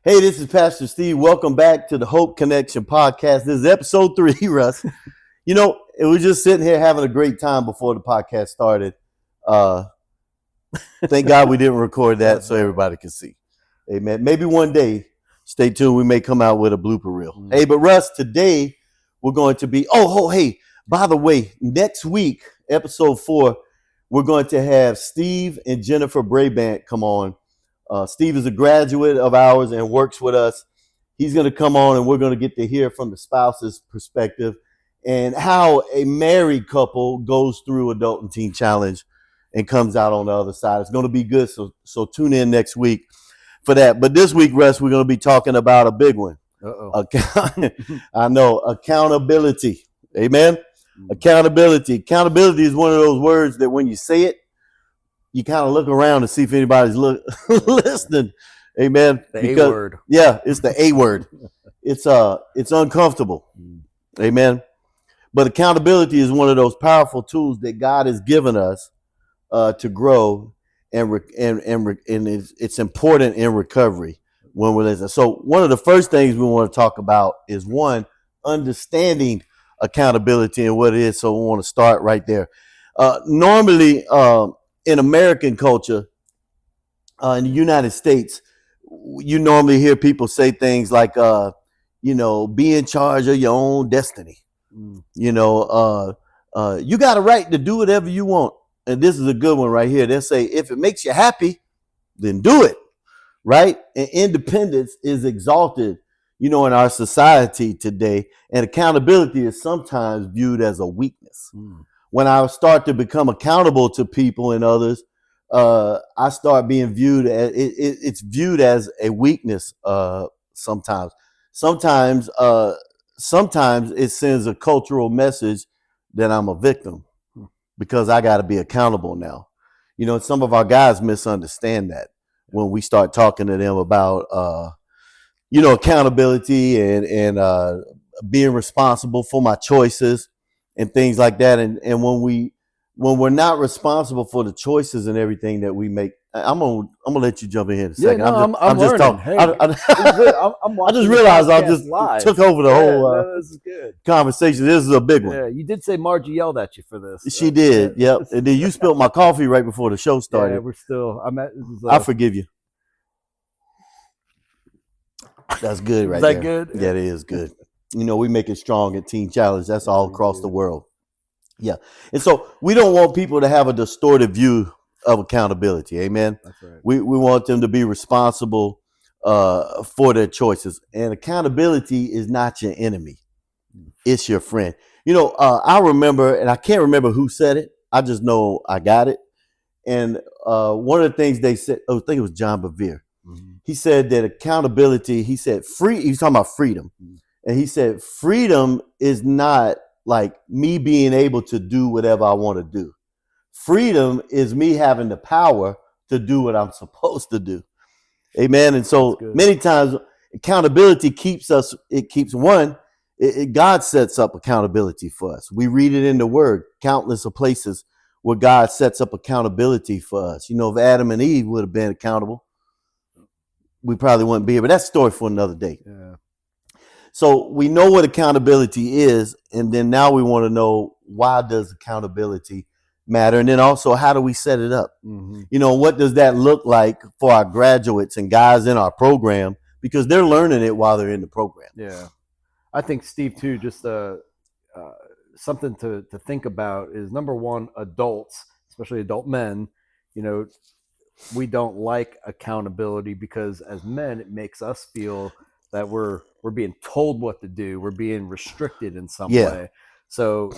Hey, this is Pastor Steve. Welcome back to the Hope Connection podcast. This is episode 3, Russ. We were just sitting here having a great time before the podcast started. Thank God we didn't record that so everybody can see. Amen. Maybe one day, stay tuned, we may come out with a blooper reel. Mm-hmm. Hey, but Russ, today we're going to be, hey, by the way, next week, episode 4, we're going to have Steve and Jennifer Brabant come on. Steve is a graduate of ours and works with us. He's going to come on and we're going to get to hear from the spouse's perspective and how a married couple goes through adult and teen challenge and comes out on the other side. It's going to be good. So tune in next week for that. But this week, Russ, we're going to be talking about a big one. I know, accountability. Amen. Accountability. Accountability is one of those words that when you say it, you kind of look around to see if anybody's listening. Amen. A word. Yeah, it's the A word. It's uncomfortable. Amen. But accountability is one of those powerful tools that God has given us to grow, and it's important in recovery when we're listening. So one of the first things we want to talk about is understanding accountability and what it is. So we want to start right there. Normally, in American culture, in the United States, you normally hear people say things like, be in charge of your own destiny. You got a right to do whatever you want. And this is a good one right here. They'll say, if it makes you happy, then do it. Right? And independence is exalted, in our society today. And accountability is sometimes viewed as a weakness. When I start to become accountable to people and others, I start being viewed as it's viewed as a weakness. Sometimes it sends a cultural message that I'm a victim because I got to be accountable now. Some of our guys misunderstand that when we start talking to them about, accountability and being responsible for my choices and things like that. And when we're not responsible for the choices and everything that we make, I'm gonna let you jump in here in a second. I'm just talking. Hey, I just realized I just took over the whole this is good. conversation. This is a big one. Yeah, you did say Margie yelled at you for this. She did. Yep. And then you spilled my coffee right before the show started. Yeah, we're still. I forgive you. That's good, right there. Is that good? Yeah, it is good. We make it strong at Teen Challenge. That's all across the world. Yeah. And so we don't want people to have a distorted view of accountability. Amen. That's right. We want them to be responsible for their choices. And accountability is not your enemy. It's your friend. I remember, and I can't remember who said it. I just know I got it. And one of the things they said, I think it was John Bevere. Mm-hmm. He said that accountability, he was talking about freedom. Mm-hmm. And he said, freedom is not like me being able to do whatever I want to do. Freedom is me having the power to do what I'm supposed to do. Amen. And so many times accountability God sets up accountability for us. We read it in the word, countless of places where God sets up accountability for us. If Adam and Eve would have been accountable, we probably wouldn't be here, but that's a story for another day. Yeah. So we know what accountability is, and then now we want to know, why does accountability matter? And then also, how do we set it up? Mm-hmm. What does that look like for our graduates and guys in our program? Because they're learning it while they're in the program. Yeah. I think, Steve, too, just something to think about is, number one, adults, especially adult men, we don't like accountability because as men, it makes us feel that we're being told what to do. We're being restricted in some way. So,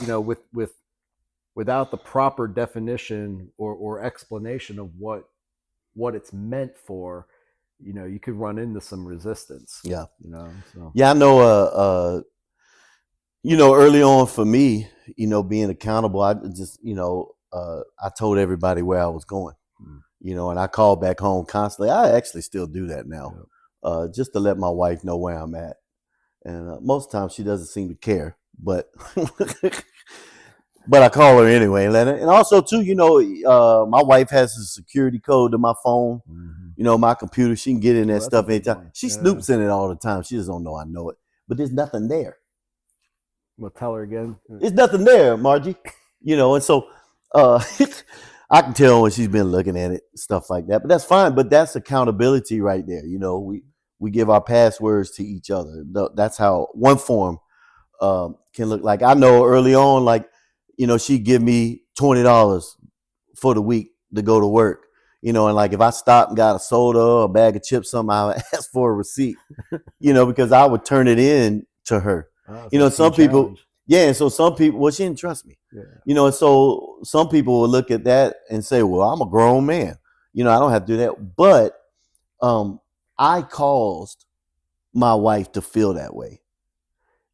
without the proper definition or explanation of what it's meant for, you could run into some resistance. Yeah. So. Yeah, I know, early on for me, being accountable, I just, I told everybody where I was going, and I called back home constantly. I actually still do that now. Yeah. Just to let my wife know where I'm at. And most of the time she doesn't seem to care, but I call her anyway. And also too, my wife has a security code to my phone. Mm-hmm. my computer. She can get in that That's a stuff big anytime. one. She Yeah. snoops in it all the time. She just don't know I know it. But there's nothing there. We'll tell her again. There's nothing there, Margie. And so I can tell when she's been looking at it, stuff like that. But that's fine. But that's accountability right there. We give our passwords to each other. That's how one form can look like. I know early on, like, she'd give me $20 for the week to go to work. And like if I stopped and got a soda or a bag of chips, something, I would ask for a receipt, because I would turn it in to her. Some people, challenge. yeah. And so some people, well, she didn't trust me, Yeah. and so some people will look at that and say, well, I'm a grown man. I don't have to do that. But I caused my wife to feel that way.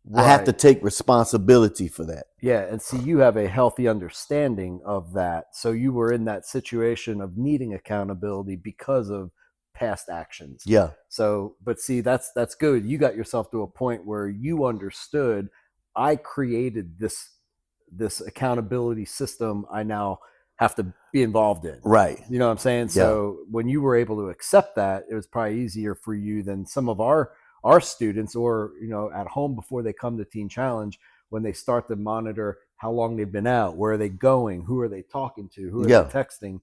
Right. I have to take responsibility for that. Yeah, and see, you have a healthy understanding of that. So you were in that situation of needing accountability because of past actions. Yeah. So, but see, that's good. You got yourself to a point where you understood, I created this accountability system I now have to be involved in. Right. You know what I'm saying? Yeah. So when you were able to accept that, it was probably easier for you than some of our students, or at home before they come to Teen Challenge, when they start to monitor how long they've been out, where are they going, who are they talking to, who are they texting.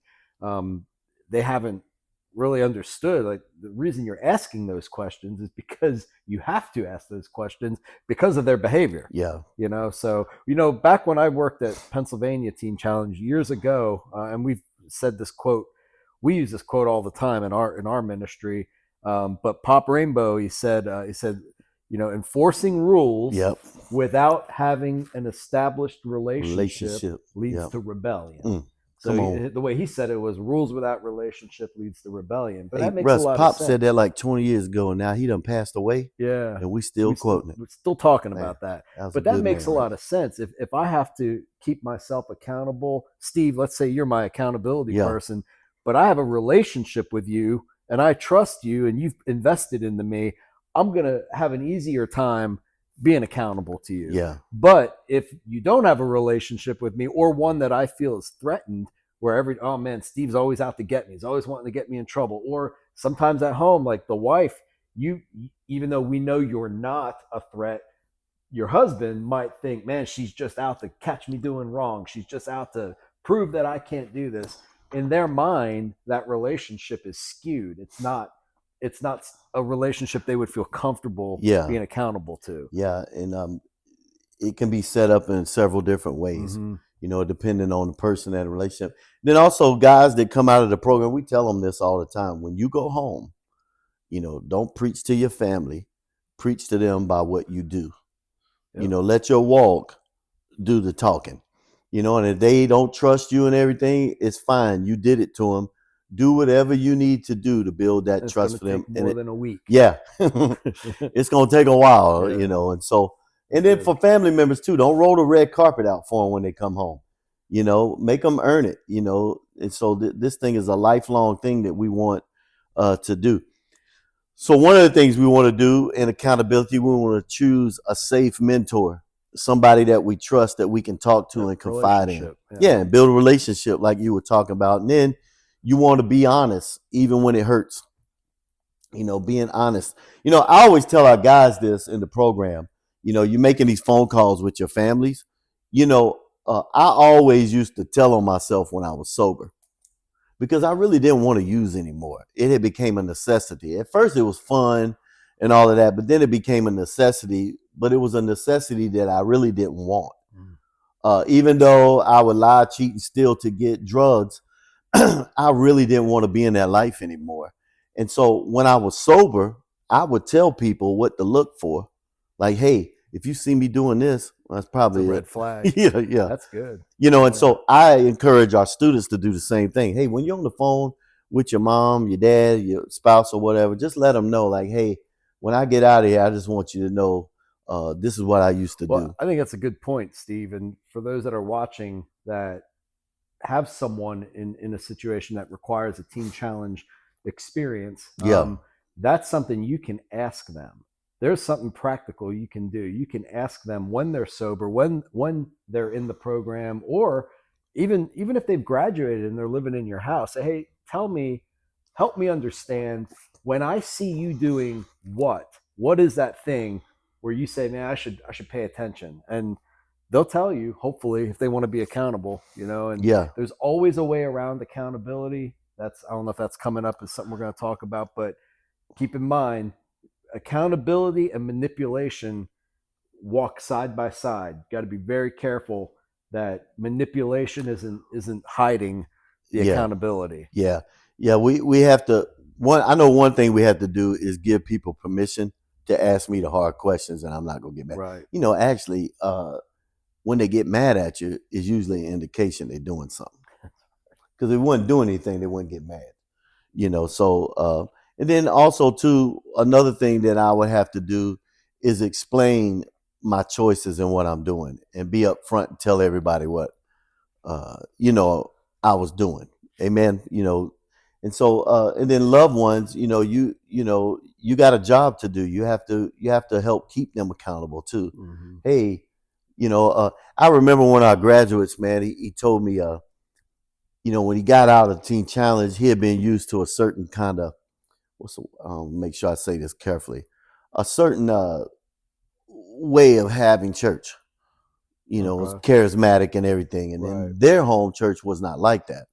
They haven't really understood, like, the reason you're asking those questions is because you have to ask those questions because of their behavior. Yeah. So back when I worked at Pennsylvania Teen Challenge years ago, and we've said this quote, we use this quote all the time in our ministry. But Pop Rainbow, he said, enforcing rules without having an established relationship leads to rebellion. So the way he said it was, rules without relationship leads to rebellion. But that makes a lot Pop of sense. said that like 20 years ago, and now he done passed away. Yeah. And we still quoting it. We're still talking about that. But that makes a lot of sense. If I have to keep myself accountable, Steve, let's say you're my accountability person, but I have a relationship with you and I trust you and you've invested into me, I'm going to have an easier time being accountable to you. Yeah. But if you don't have a relationship with me, or one that I feel is threatened, where oh man, Steve's always out to get me, he's always wanting to get me in trouble, or sometimes at home, like the wife, even though we know you're not a threat, your husband might think, man, she's just out to catch me doing wrong. She's just out to prove that I can't do this. In their mind, that relationship is skewed. It's not a relationship they would feel comfortable being accountable to. Yeah. And it can be set up in several different ways, depending on the person and the relationship. Then also guys that come out of the program, we tell them this all the time. When you go home, don't preach to your family, preach to them by what you do. Yep. Let your walk do the talking. And if they don't trust you and everything, it's fine. You did it to them. Do whatever you need to do to build that trust for them. More than a week. Yeah. It's going to take a while, and so, and then for family members too, don't roll the red carpet out for them when they come home. Make them earn it, and so this thing is a lifelong thing that we want to do. So one of the things we want to do in accountability, we want to choose a safe mentor, somebody that we trust, that we can talk to and confide in. Yeah, and build a relationship like you were talking about. And then you want to be honest, even when it hurts. Being honest. I always tell our guys this in the program. You're making these phone calls with your families. I always used to tell on myself when I was sober, because I really didn't want to use anymore. It had became a necessity. At first it was fun and all of that, but then it became a necessity, but it was a necessity that I really didn't want. Even though I would lie, cheat, and steal to get drugs, I really didn't want to be in that life anymore. And so when I was sober, I would tell people what to look for. Like, hey, if you see me doing this, that's probably a red flag. Yeah. That's good. And so I encourage our students to do the same thing. Hey, when you're on the phone with your mom, your dad, your spouse, or whatever, just let them know, like, hey, when I get out of here, I just want you to know this is what I used to do. I think that's a good point, Steve. And for those that are watching that have someone in a situation that requires a Teen Challenge experience, that's something you can ask them. There's something practical you can do. You can ask them when they're sober, when they're in the program, or even if they've graduated and they're living in your house. Say, hey, tell me help me understand, when I see you doing what is that thing where you say, man, I should pay attention? And they'll tell you, hopefully, if they want to be accountable, and Yeah. there's always a way around accountability. I don't know if that's coming up as something we're going to talk about, but keep in mind, accountability and manipulation walk side by side. Got to be very careful that manipulation isn't hiding the Yeah. accountability. Yeah. Yeah. We have to I know one thing we have to do is give people permission to ask me the hard questions, and I'm not gonna get mad. Right. Actually, when they get mad at you is usually an indication they're doing something. Because if they wouldn't do anything, they wouldn't get mad. So and then also too, another thing that I would have to do is explain my choices and what I'm doing, and be upfront and tell everybody what I was doing. Amen. And so and then loved ones, you got a job to do. You have to help keep them accountable too. Mm-hmm. Hey, I remember one of our graduates, man, he told me when he got out of the Teen Challenge, he had been used to a certain kind of make sure I say this carefully, a certain way of having church. Was charismatic and everything, and then their home church was not like that.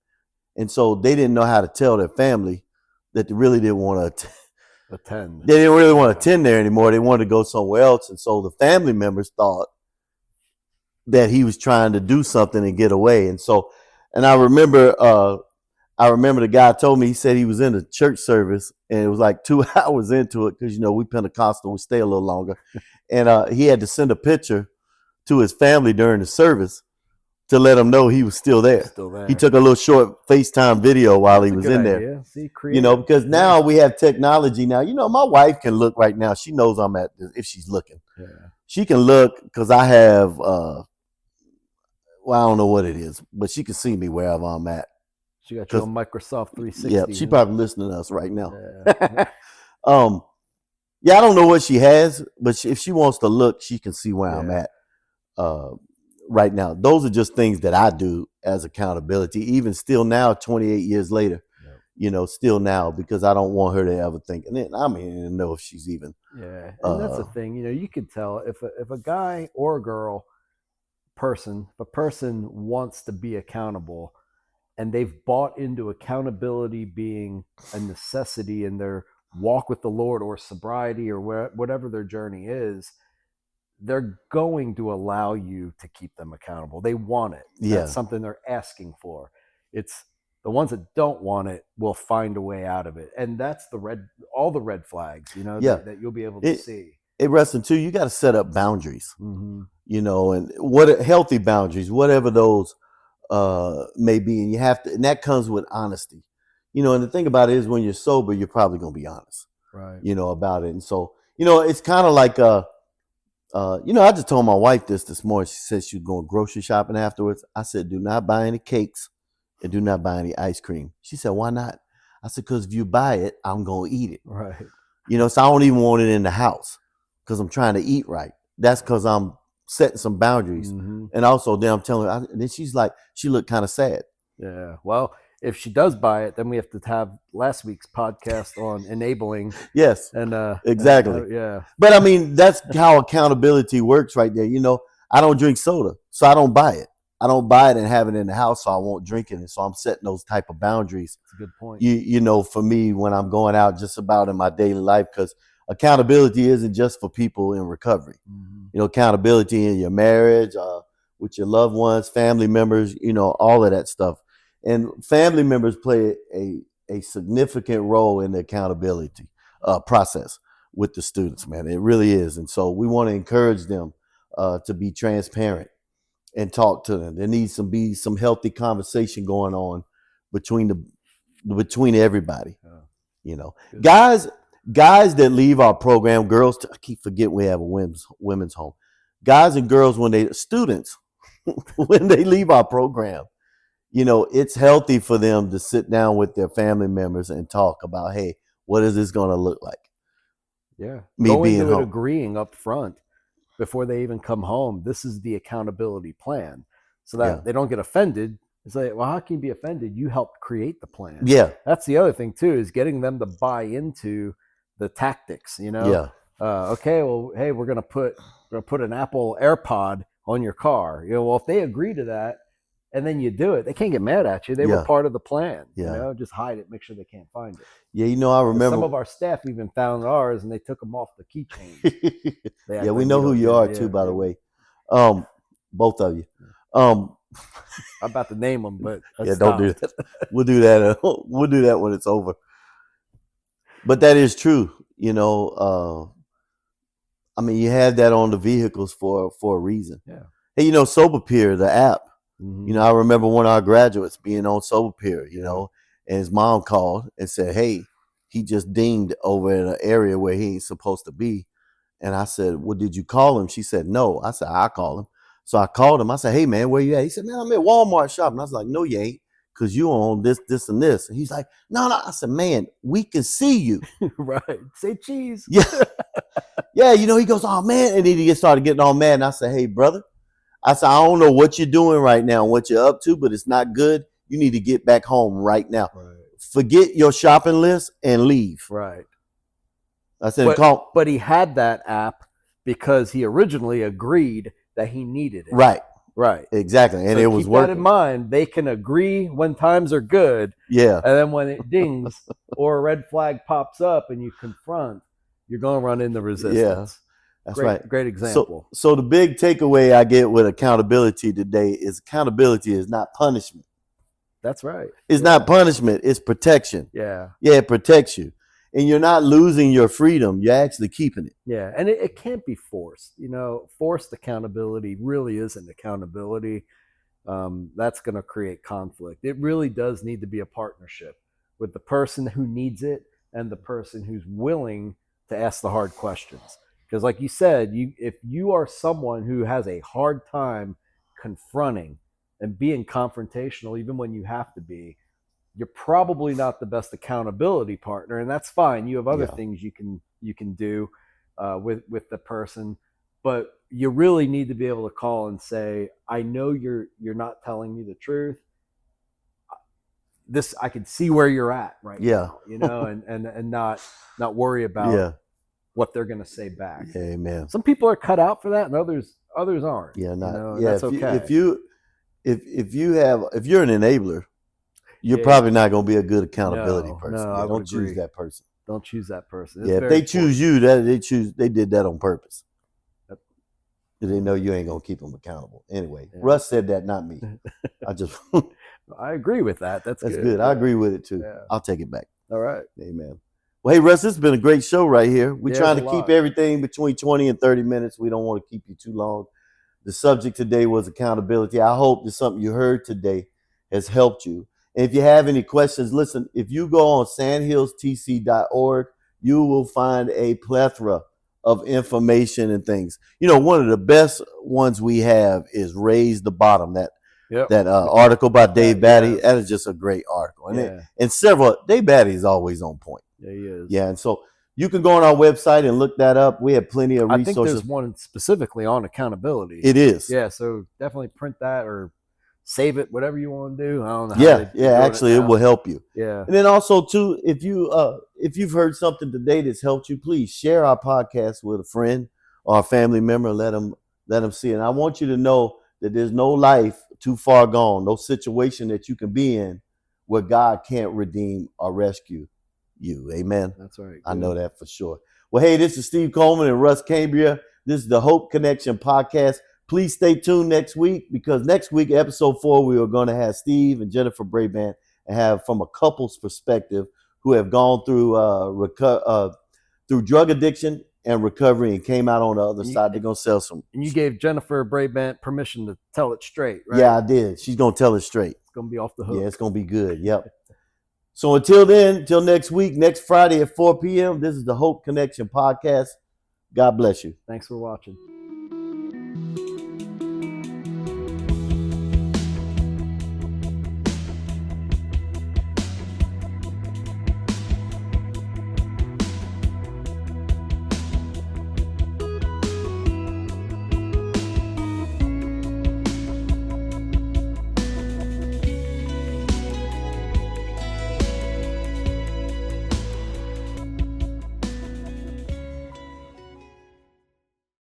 And so they didn't know how to tell their family that they really didn't want to attend. They didn't really want to attend there anymore. They wanted to go somewhere else. And so the family members thought that he was trying to do something and get away. And so, and I remember the guy told me, he said he was in a church service, and it was like 2 hours into it, because we Pentecostal, we stay a little longer, and he had to send a picture to his family during the service to let them know he was still there. He took a little short FaceTime video while he was in there. See, because now we have technology now. My wife can look right now. She knows I'm at this if she's looking. Yeah. She can look because I have, I don't know what it is, but she can see me wherever I'm at. She got you on Microsoft 360. Yeah, she probably listening to us right now. Yeah. I don't know what she has, but if she wants to look, she can see where I'm at. Right now, those are just things that I do as accountability, even still now, 28 years later, still now, because I don't want her to ever think, and then I don't even know if she's even. Yeah. And that's the thing, you can tell if a guy or a girl if a person wants to be accountable, and they've bought into accountability being a necessity in their walk with the Lord, or sobriety, or whatever their journey is, they're going to allow you to keep them accountable. They want it. That's something they're asking for. It's the ones that don't want it will find a way out of it. And that's all the red flags, that you'll be able to see. It rests in too, you got to set up boundaries, mm-hmm. And what healthy boundaries, whatever those may be. And you have to, and that comes with honesty, and the thing about it is, when you're sober, you're probably going to be honest, right? About it. And so, it's kind of like, I just told my wife this morning. She said she was going grocery shopping afterwards. I said, do not buy any cakes and do not buy any ice cream. She said, why not? I said, because if you buy it, I'm going to eat it. Right. So I don't even want it in the house because I'm trying to eat right. That's because I'm setting some boundaries. Mm-hmm. And also, then I'm telling her, and then she's like, she looked kind of sad. Yeah. Well, if she does buy it, then we have to have last week's podcast on enabling. Yes. And exactly. Yeah. But I mean, that's how accountability works right there. I don't drink soda, so I don't buy it. I don't buy it and have it in the house, so I won't drink it. And so I'm setting those type of boundaries. That's a good point. For me, when I'm going out just about in my daily life, because accountability isn't just for people in recovery. Mm-hmm. Accountability in your marriage, with your loved ones, family members, all of that stuff. And family members play a significant role in the accountability process with the students, man. It really is. And so we want to encourage them to be transparent and talk to them. There needs to be some healthy conversation going on between everybody. Guys that leave our program, girls, I keep forgetting we have a women's home. Guys and girls, students, when they leave our program, it's healthy for them to sit down with their family members and talk about, hey, what is this going to look like? Yeah. Me being home. Agreeing up front before they even come home. This is the accountability plan, so that they don't get offended It's like, well, how can you be offended? You helped create the plan. Yeah. That's the other thing too, is getting them to buy into the tactics. Yeah. Okay, well, hey, we're gonna put an Apple AirPod on your car. Well, if they agree to that, and then you do it, they can't get mad at you. They were part of the plan. Yeah. Just hide it, make sure they can't find it. Yeah, I remember some of our staff even found ours, and they took them off the keychain. Yeah, we know who you are too, by the way. Both of you. I'm about to name them, but yeah, don't do that. We'll do that. We'll do that when it's over. But that is true. I mean, you have that on the vehicles for a reason. Yeah. Hey, SoberPeer, the app. Mm-hmm. I remember one of our graduates being on SoberPeer, and his mom called and said, hey, he just dinged over in an area where he ain't supposed to be. And I said, well, did you call him? She said, no. I said, I call him. So I called him. I said, hey, man, where you at? He said, man, I'm at Walmart shopping. I was like, no, you ain't, because you on this, and this. And he's like, no. I said, man, we can see you. Right. Say cheese. Yeah. Yeah, he goes, oh, man. And then he started getting all mad. And I said, hey, brother, I said, I don't know what you're doing right now, what you're up to, but it's not good. You need to get back home right now. Right. Forget your shopping list and leave. Right. I said, but he had that app because he originally agreed that he needed it. Right. Right. Exactly. And so it was keep working. That in mind. They can agree when times are good. Yeah. And then when it dings or a red flag pops up and you confront, you're going to run into resistance. Yeah. That's right. Great example. So the big takeaway I get with accountability today is accountability is not punishment. That's right. It's not punishment. It's protection. Yeah. Yeah, it protects you. And you're not losing your freedom. You're actually keeping it. Yeah. And it can't be forced. Forced accountability really isn't accountability. That's going to create conflict. It really does need to be a partnership with the person who needs it and the person who's willing to ask the hard questions. Because like you said, if you are someone who has a hard time confronting and being confrontational, even when you have to be, you're probably not the best accountability partner, and that's fine. You have other things you can do with the person, but you really need to be able to call and say, I know you're not telling me the truth. This, I can see where you're at right now, and not worry about what they're going to say back. Amen. Some people are cut out for that, and others aren't. Yeah, not. That's okay. If you're an enabler, you're probably not going to be a good accountability person. No, don't choose that person. Don't choose that person. If they choose you, they did that on purpose. They know you ain't gonna keep them accountable. Anyway, Russ said that, not me. I agree with that. That's good. I agree with it too. Yeah. I'll take it back. All right. Amen. Well, hey, Russ, this has been a great show right here. We're trying to keep everything between 20 and 30 minutes. We don't want to keep you too long. The subject today was accountability. I hope that something you heard today has helped you. And if you have any questions, listen, if you go on sandhillstc.org, you will find a plethora of information and things. One of the best ones we have is Raise the Bottom, that article by Dave Batty. That is just a great article. And several, Dave Batty is always on point. Yeah, he is. Yeah, and so you can go on our website and look that up. We have plenty of resources. I think there's one specifically on accountability. It is. Yeah, so definitely print that or save it, whatever you want to do. I don't know. Actually, it will help you. Yeah. And then also too, if you've heard something today that's helped you, please share our podcast with a friend or a family member. Let them see it. And I want you to know that there's no life too far gone, no situation that you can be in where God can't redeem or rescue you. Amen. That's right. I know that for sure. Well, hey, this is Steve Coleman and Russ Cambria. This is the Hope Connection podcast. Please stay tuned next week, because next week, episode 4, we are going to have Steve and Jennifer Brabant and have from a couple's perspective who have gone through through drug addiction and recovery and came out on the other side. They're going to sell some. And you gave Jennifer Brabant permission to tell it straight, right? Yeah, I did. She's going to tell it straight. It's going to be off the hook. Yeah, it's going to be good. Yep. So until then, until next week, next Friday at 4 p.m., this is the Hope Connection podcast. God bless you. Thanks for watching.